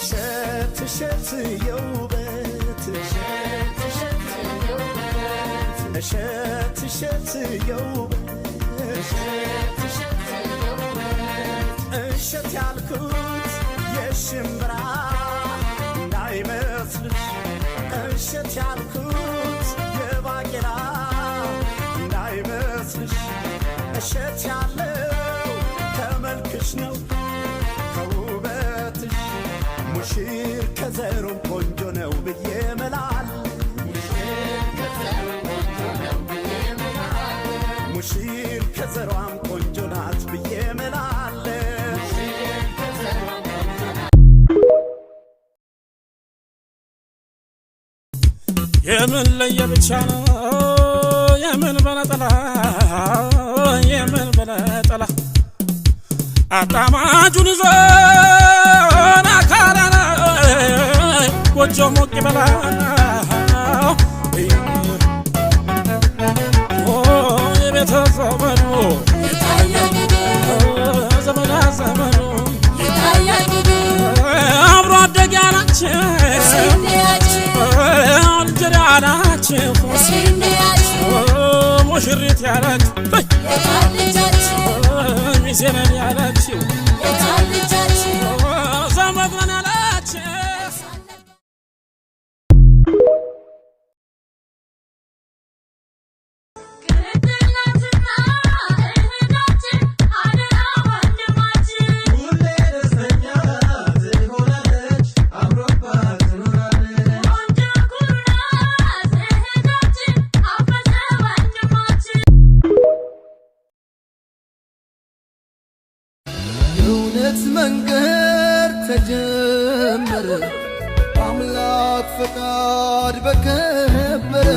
እሸት እሸት የውበት እሸት እሸት የውበት እሸት ያልኩት የሽምብራ እንዳይመስልሽ እሸት ያልኩት የባቄላ እንዳይመስልሽ እሸት ያለው ከመልክሽ ነው ከውበትሽ ሙሽር ከዘሩም ቆንጆ ነው ብዬ መላል ሙሽር ከዘሯም ቆንጆ ናት ብዬ መላል የምን ለየብቻ ነው የምን በነጠላ የምን በነጠላ አጣማጁን ይዞ ናካራና ጎጆ ሞቅ ይበላ የቤተ ዘመኑ ዘመና ዘመኑ አብሮ አደግ ያላቸው አልጀራ ናቸው ሙሽሪት ያላችሁ ሚዜነን ያላችሁ ዘመድነን ያላችሁ መንገድ ተጀመረ አምላክ ፈቃድ በከበረ